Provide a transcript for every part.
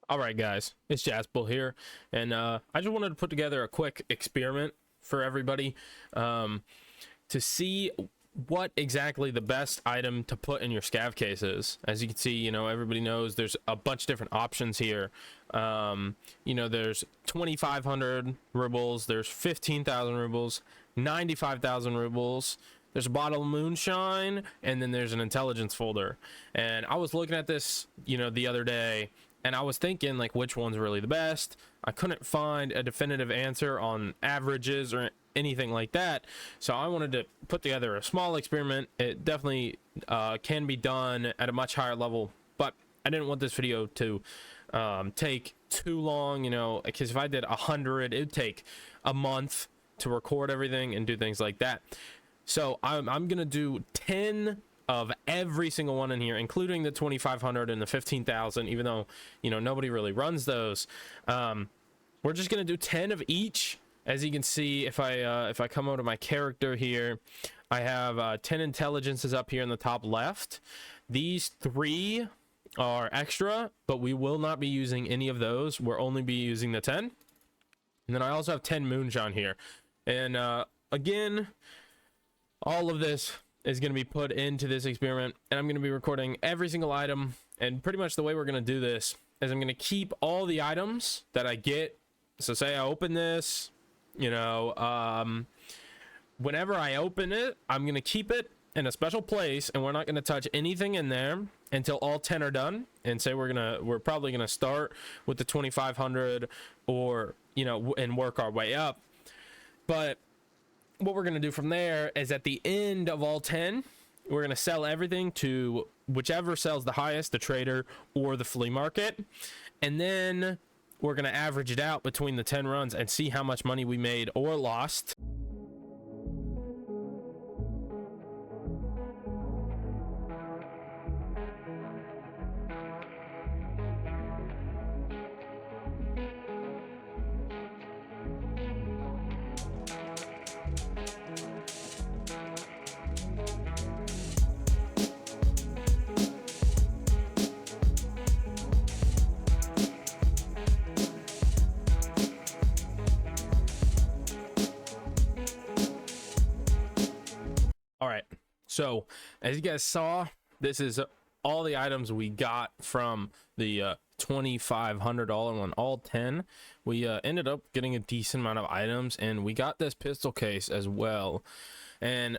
All right, guys, it's Jaspel here, and I just wanted to put together a quick experiment for everybody to see what exactly the best item to put in your scav case is. As you can see, everybody knows there's a bunch of different options here. There's 2,500 rubles, there's 15,000 rubles, 95,000 rubles. There's a bottle of moonshine, and then there's an intelligence folder. And I was looking at this, the other day, and I was thinking, like, which one's really the best. I couldn't find a definitive answer on averages or anything like that, so I wanted to put together a small experiment. It definitely can be done at a much higher level, but I didn't want this video to take too long, because if I did 100, it would take a month to record everything and do things like that. So I'm gonna do 10 of every single one in here, including the 2,500 and the 15,000, even though nobody really runs those. We're just gonna do 10 of each. As you can see, if I come over to my character here, I have 10 intelligences up here in the top left. These 3 are extra, but we will not be using any of those. We'll only be using the 10. And then I also have 10 moonshine here, and again, all of this is going to be put into this experiment, and I'm going to be recording every single item. And pretty much the way we're going to do this is I'm going to keep all the items that I get. So say I open this, whenever I open it, I'm going to keep it in a special place, and we're not going to touch anything in there until all 10 are done. And say we're probably going to start with the 2,500, or and work our way up. But what we're going to do from there is at the end of all 10, we're going to sell everything to whichever sells the highest, the trader or the flea market. And then we're going to average it out between the 10 runs and see how much money we made or lost. All right, so as you guys saw, this is all the items we got from the $2,500 on all 10. We ended up getting a decent amount of items, and we got this pistol case as well. And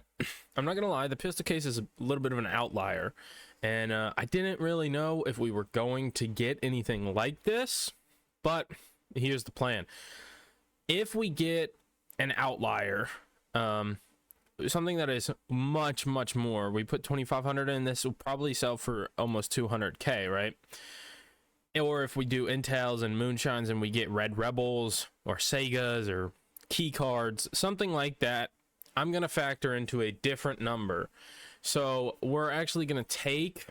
I'm not gonna lie, the pistol case is a little bit of an outlier, and I didn't really know if we were going to get anything like this, but here's the plan. If we get an outlier, something that is much more, we put 2,500 in, this will probably sell for almost 200k, right? Or if we do intels and moonshines and we get red rebels or sagas or key cards, something like that, I'm gonna factor into a different number. So we're actually gonna take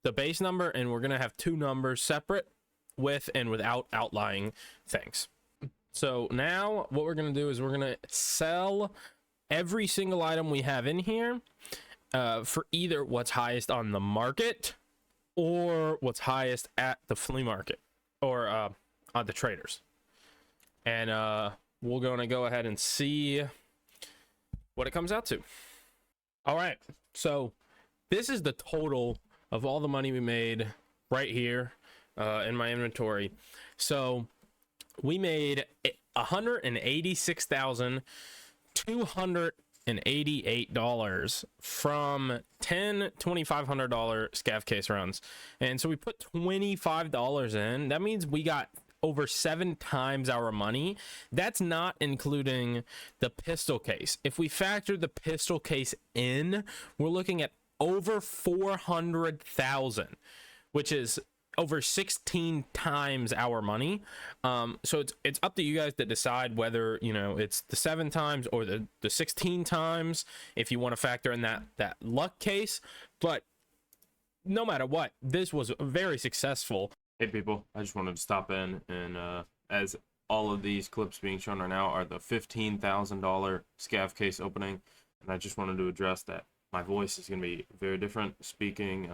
the base number, and we're gonna have 2 numbers separate, with and without outlying things. So now what we're gonna do is we're gonna sell every single item we have in here for either what's highest on the market or what's highest at the flea market, or on the traders. And we're gonna go ahead and see what it comes out to. All right, so this is the total of all the money we made right here in my inventory. So we made $186,288 from 10 $2,500 scav case runs. And so we put $25 in. That means we got over 7 times our money. That's not including the pistol case. If we factor the pistol case in, we're looking at over 400,000, which is over 16 times our money. So it's up to you guys to decide whether it's the 7 times or the 16 times, if you want to factor in that luck case. But no matter what, this was very successful. Hey people, I just wanted to stop in, and as all of these clips being shown right now are the $15,000 scav case opening, and I just wanted to address that my voice is going to be very different speaking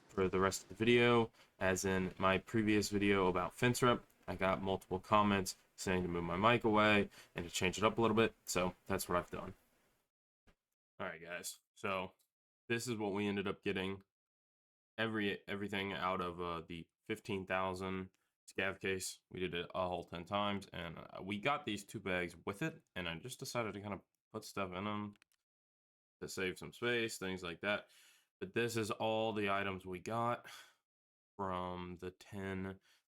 for the rest of the video. as in my previous video about fence rep. I got multiple comments saying to move my mic away and to change it up a little bit, so that's what I've done. All right, guys, so this is what we ended up getting. Everything out of the 15,000 scav case. We did it a whole 10 times, and we got these 2 bags with it, and I just decided to kind of put stuff in them to save some space, things like that. But this is all the items we got from the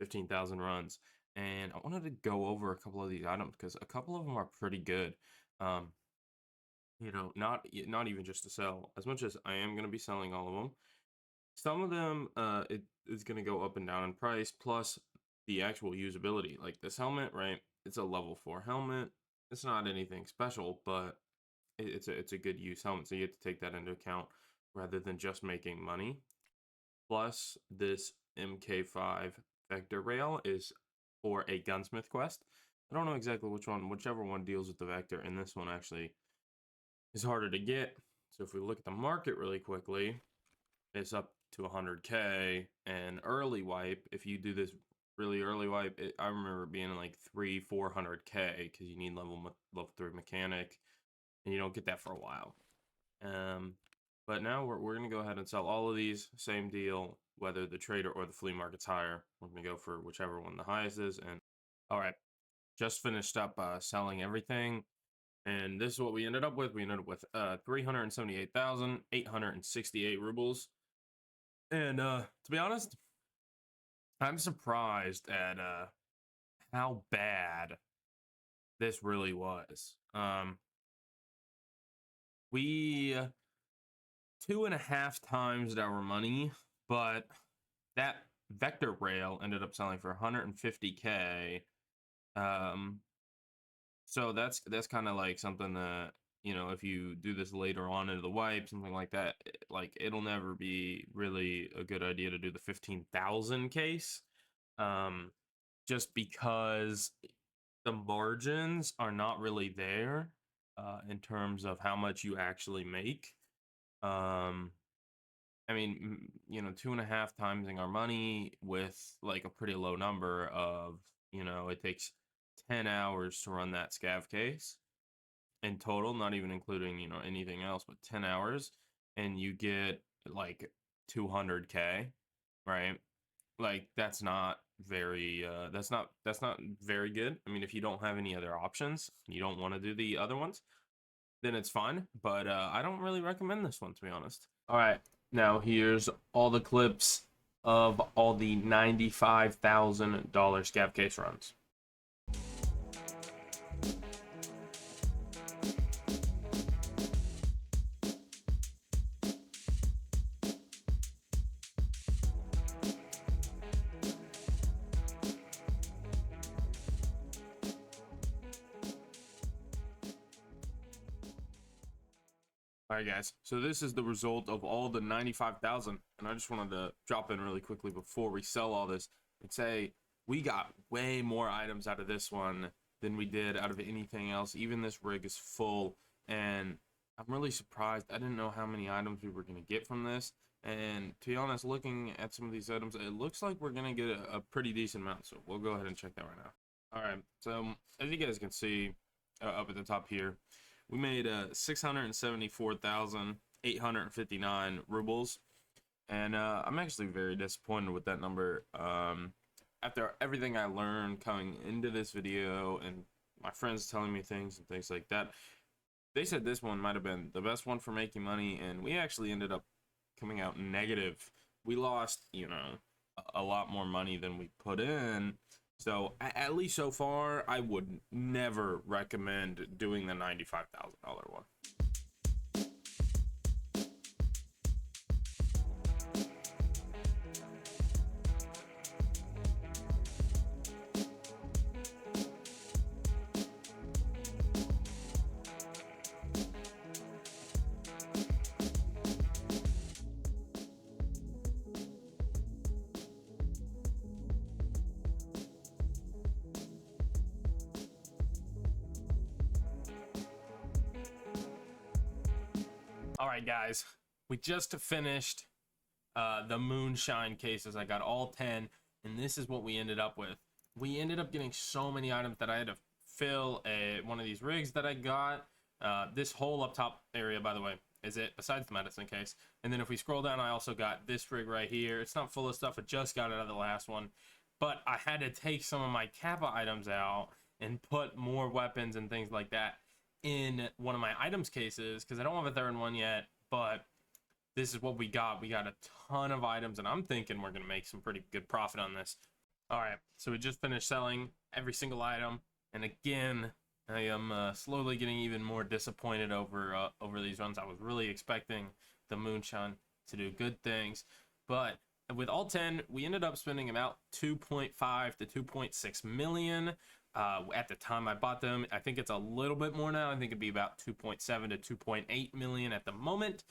15,000 runs, and I wanted to go over a couple of these items because a couple of them are pretty good. You know, not even just to sell, as much as I am going to be selling all of them. Some of them it is going to go up and down in price, plus the actual usability. Like this helmet, right? It's a level 4 helmet. It's not anything special, but it's a good use helmet, so you have to take that into account rather than just making money. Plus, this MK5 vector rail is for a gunsmith quest. I don't know exactly which one, whichever one deals with the vector, and this one actually is harder to get. So if we look at the market really quickly, it's up to 100k, and early wipe, if you do this really early wipe, I remember it being like 400k because you need level 3 mechanic, and you don't get that for a while. But now we're gonna go ahead and sell all of these. Same deal, whether the trader or the flea market's higher. We're gonna go for whichever one the highest is. And all right, just finished up selling everything, and this is what we ended up with. We ended up with 378,868 rubles. And to be honest, I'm surprised at how bad this really was. We 2.5 times our money, but that vector rail ended up selling for 150k. So that's kind of like something that, you know, if you do this later on into the wipe, something like that, like it'll never be really a good idea to do the 15,000 case, just because the margins are not really there in terms of how much you actually make. I mean, you know, 2.5 timesing our money with like a pretty low number of, you know, it takes 10 hours to run that scav case in total, not even including, you know, anything else, but 10 hours, and you get like 200k, right? Like that's not very that's not very good. I mean, if you don't have any other options, you don't want to do the other ones, then it's fine, but I don't really recommend this one, to be honest. All right, now here's all the clips of all the $95,000 scav case runs. All right, guys, so this is the result of all the 95,000, and I just wanted to drop in really quickly before we sell all this and say we got way more items out of this one than we did out of anything else. Even this rig is full, and I'm really surprised. I didn't know how many items we were going to get from this, and to be honest, looking at some of these items, it looks like we're going to get a pretty decent amount, so we'll go ahead and check that right now. All right, so as you guys can see up at the top here, we made 674,859 rubles, and I'm actually very disappointed with that number. After everything I learned coming into this video and my friends telling me things and things like that, they said this one might have been the best one for making money, and we actually ended up coming out negative. We lost, you know, a lot more money than we put in. So at least so far, I would never recommend doing the $95,000 one. All right, guys, we just finished the Moonshine cases. I got all 10, and this is what we ended up with. We ended up getting so many items that I had to fill one of these rigs that I got. This whole up top area, by the way, is it, besides the medicine case. And then if we scroll down, I also got this rig right here. It's not full of stuff. I just got it out of the last one. But I had to take some of my Kappa items out and put more weapons and things like that in one of my items cases, because I don't have a third one yet. But this is what we got. We got a ton of items, and I'm thinking we're going to make some pretty good profit on this. All right, so we just finished selling every single item. And again, I am slowly getting even more disappointed over these runs. I was really expecting the Moonshine to do good things, but with all 10, we ended up spending about 2.5 to 2.6 million. At the time I bought them, I think it's a little bit more now. I think it'd be about 2.7 to 2.8 million at the moment,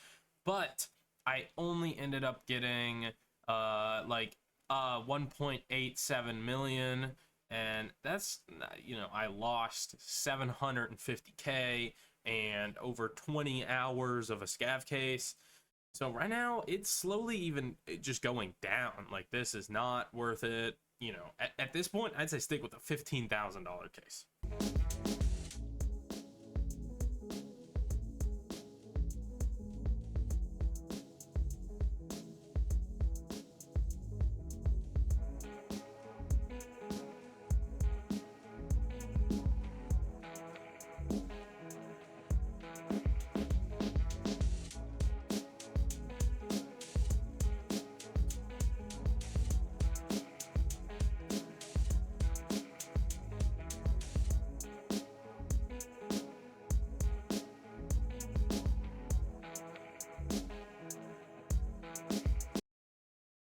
but I only ended up getting 1.87 million. And that's, you know, I lost 750K and over 20 hours of a scav case. So right now it's slowly even just going down. Like, this is not worth it. You know, at this point, I'd say stick with a $15,000 case.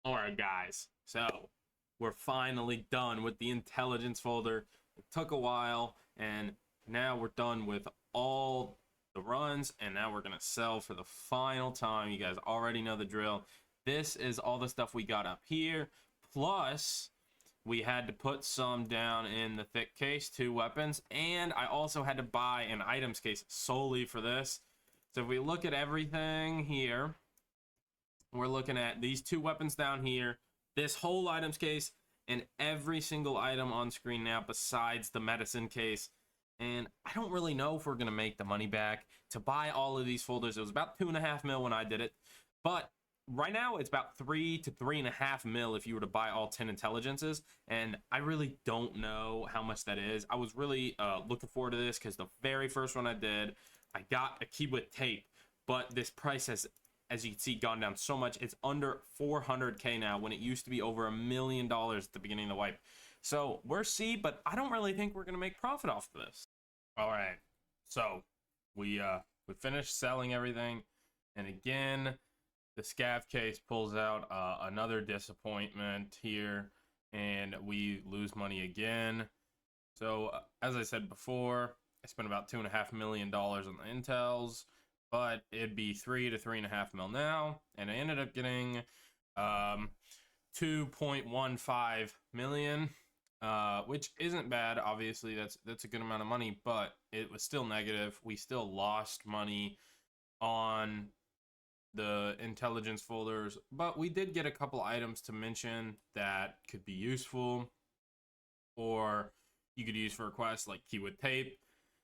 Alright guys, so we're finally done with the intelligence folder. It took a while, and now we're done with all the runs, and now we're gonna sell for the final time. You guys already know the drill. This is all the stuff we got up here, plus we had to put some down in the thick case, 2 weapons, and I also had to buy an items case solely for this. So if we look at everything here, we're looking at these 2 weapons down here, this whole items case, and every single item on screen now besides the medicine case. And I don't really know if we're going to make the money back to buy all of these folders. It was about 2.5 mil when I did it, but right now it's about 3 to 3.5 mil if you were to buy all 10 intelligences, and I really don't know how much that is. I was really looking forward to this because the very first one I did, I got a key with tape, but this price has, as you can see, gone down so much. It's under 400K now, when it used to be over $1 million at the beginning of the wipe. So we're C, but I don't really think we're gonna make profit off of this. All right, so we finished selling everything, and again, the scav case pulls out another disappointment here, and we lose money again. So as I said before, I spent about $2.5 million on the intels, but it'd be 3 to 3.5 mil now, and I ended up getting 2.15 million, which isn't bad. Obviously, that's a good amount of money, but it was still negative. We still lost money on the intelligence folders, but we did get a couple items to mention that could be useful, or you could use for a quest. Like key with tape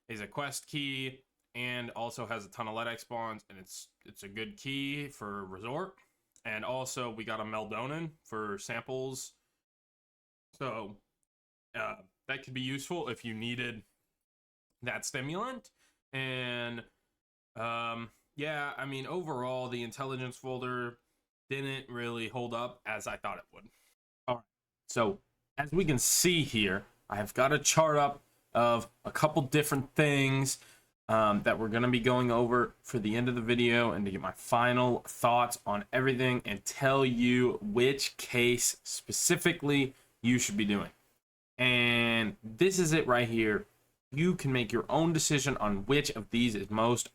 is a quest key, and also has a ton of LEDX spawns, and it's a good key for resort. And also we got a Meldonin for samples, so that could be useful if you needed that stimulant. And yeah, I mean, overall the intelligence folder didn't really hold up as I thought it would. All right, so as we can see here, I have got a chart up of a couple different things that we're going to be going over for the end of the video, and to get my final thoughts on everything and tell you which case specifically you should be doing. And this is it right here. You can make your own decision on which of these is most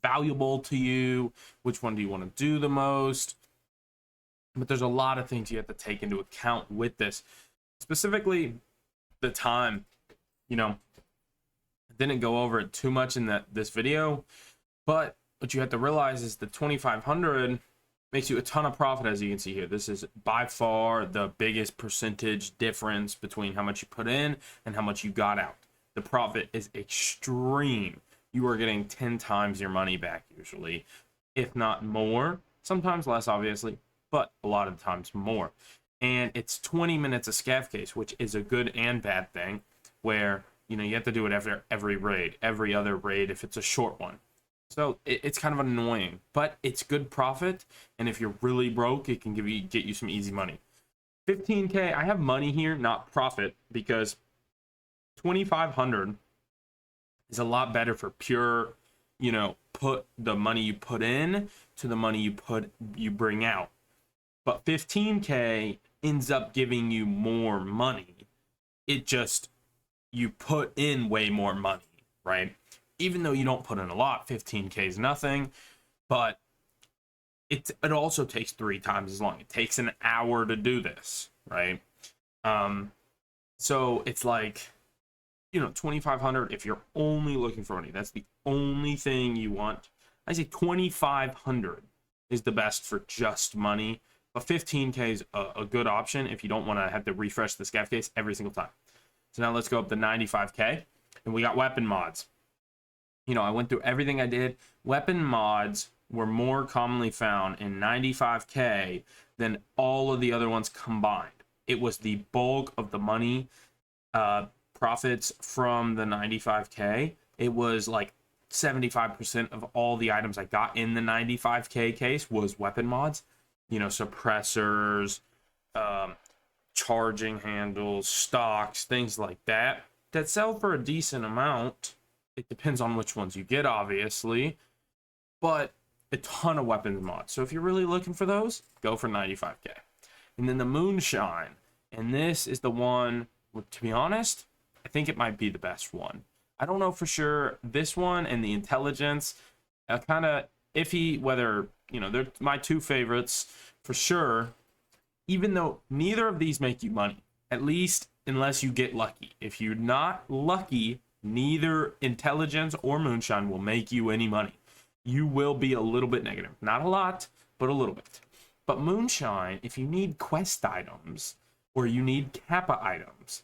valuable to you, which one do you want to do the most. But there's a lot of things you have to take into account with this, specifically the time. You know, didn't go over it too much in this video, but what you have to realize is the 2500 makes you a ton of profit. As you can see here, this is by far the biggest percentage difference between how much you put in and how much you got out. The profit is extreme. You are getting 10 times your money back usually, if not more, sometimes less obviously, but a lot of times more. And it's 20 minutes a scav case, which is a good and bad thing, where you have to do it after every raid, every other raid if it's a short one. So it's kind of annoying, but it's good profit. And if you're really broke, it can get you some easy money. 15K, I have money here, not profit, because 2,500 is a lot better for pure, put the money you put in to the money you bring out. But 15K ends up giving you more money. It just, you put in way more money, right? Even though you don't put in a lot, 15K is nothing, but it also takes 3 times as long. It takes an hour to do this, right? So it's like, 2,500, if you're only looking for money, that's the only thing you want. I say 2,500 is the best for just money, but 15K is a good option if you don't want to have to refresh the scav case every single time. So now let's go up to 95K, and we got weapon mods. I went through everything I did. Weapon mods were more commonly found in 95K than all of the other ones combined. It was the bulk of the money profits from the 95K. It was like 75% of all the items I got in the 95K case was weapon mods. Suppressors, charging handles, stocks, things like that sell for a decent amount. It depends on which ones you get, obviously, but a ton of weapons mods. So if you're really looking for those, go for 95K. And then the Moonshine, and this is the one, to be honest, I think it might be the best one. I don't know for sure. This one and the Intelligence, kind of iffy whether, they're my 2 favorites for sure, even though neither of these make you money, at least unless you get lucky. If you're not lucky, neither Intelligence or Moonshine will make you any money. You will be a little bit negative. Not a lot, but a little bit. But Moonshine, if you need quest items or you need Kappa items,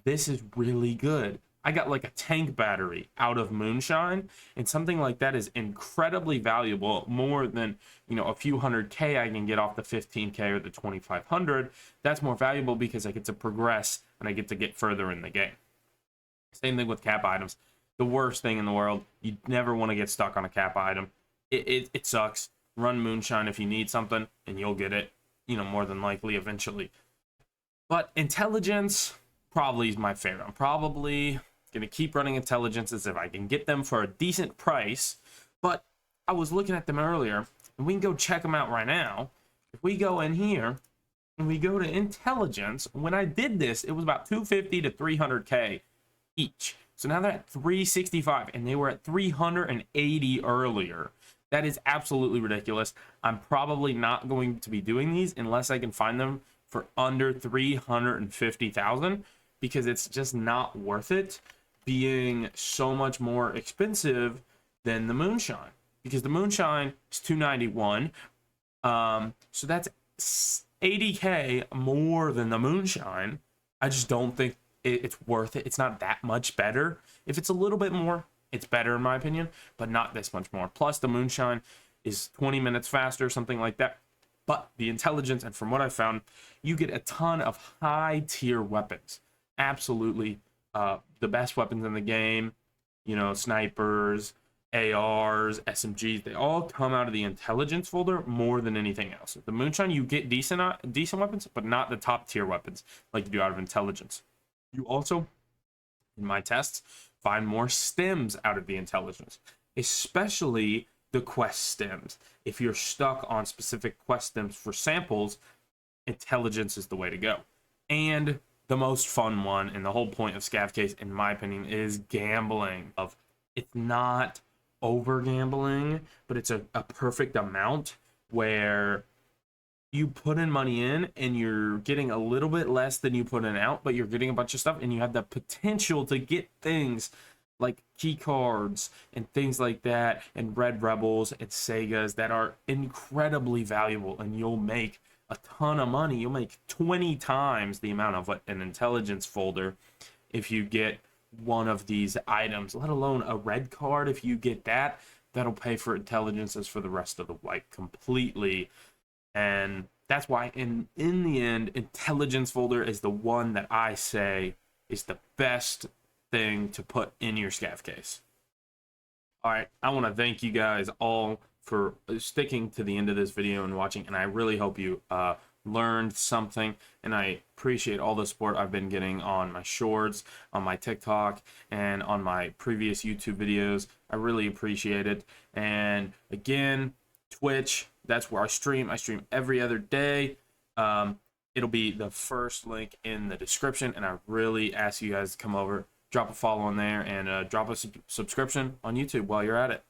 this is really good. I got like a tank battery out of Moonshine, and something like that is incredibly valuable, more than, a few 100K I can get off the 15K or the 2,500. That's more valuable because I get to progress and I get to get further in the game. Same thing with Kappa items. The worst thing in the world. You never want to get stuck on a Kappa item. It sucks. Run Moonshine if you need something, and you'll get it, more than likely eventually. But Intelligence probably is my favorite. I'm probably going to keep running Intelligences if I can get them for a decent price. But I was looking at them earlier, and we can go check them out right now. If we go in here, and we go to Intelligence, when I did this, it was about 250 to 300K each. So now they're at 365, and they were at 380 earlier. That is absolutely ridiculous. I'm probably not going to be doing these unless I can find them for under 350,000, because it's just not worth it being so much more expensive than the Moonshine, because the Moonshine is 291. So that's 80K more than the Moonshine. I just don't think it's worth it. It's not that much better. If it's a little bit more, it's better in my opinion, but not this much more. Plus the Moonshine is 20 minutes faster, something like that. But the Intelligence, and from what I found, you get a ton of high tier weapons. Absolutely the best weapons in the game. Snipers, ARs, SMGs, they all come out of the Intelligence folder more than anything else. The Moonshine, you get decent weapons, but not the top tier weapons like you do out of Intelligence. You also, in my tests, find more stems out of the Intelligence, especially the quest stems. If you're stuck on specific quest stems for samples, Intelligence is the way to go. And the most fun one, and the whole point of scav case, in my opinion, is gambling. It's not over gambling, but it's a perfect amount where you put in money in and you're getting a little bit less than you put in out, but you're getting a bunch of stuff and you have the potential to get things like key cards and things like that, and red rebels and Segas that are incredibly valuable, and you'll make a ton of money. You'll make 20 times the amount of what an intelligence folder if you get one of these items, let alone a red card. If you get that, that'll pay for intelligences for the rest of the wipe completely. And that's why in the end, intelligence folder is the one that I say is the best thing to put in your scav case. All right, I want to thank you guys all for sticking to the end of this video and watching, and I really hope you learned something, and I appreciate all the support I've been getting on my shorts, on my TikTok, and on my previous YouTube videos. I really appreciate it. And again, Twitch, that's where I stream. I stream every other day. It'll be the first link in the description, and I really ask you guys to come over, drop a follow on there, and drop a subscription on YouTube while you're at it.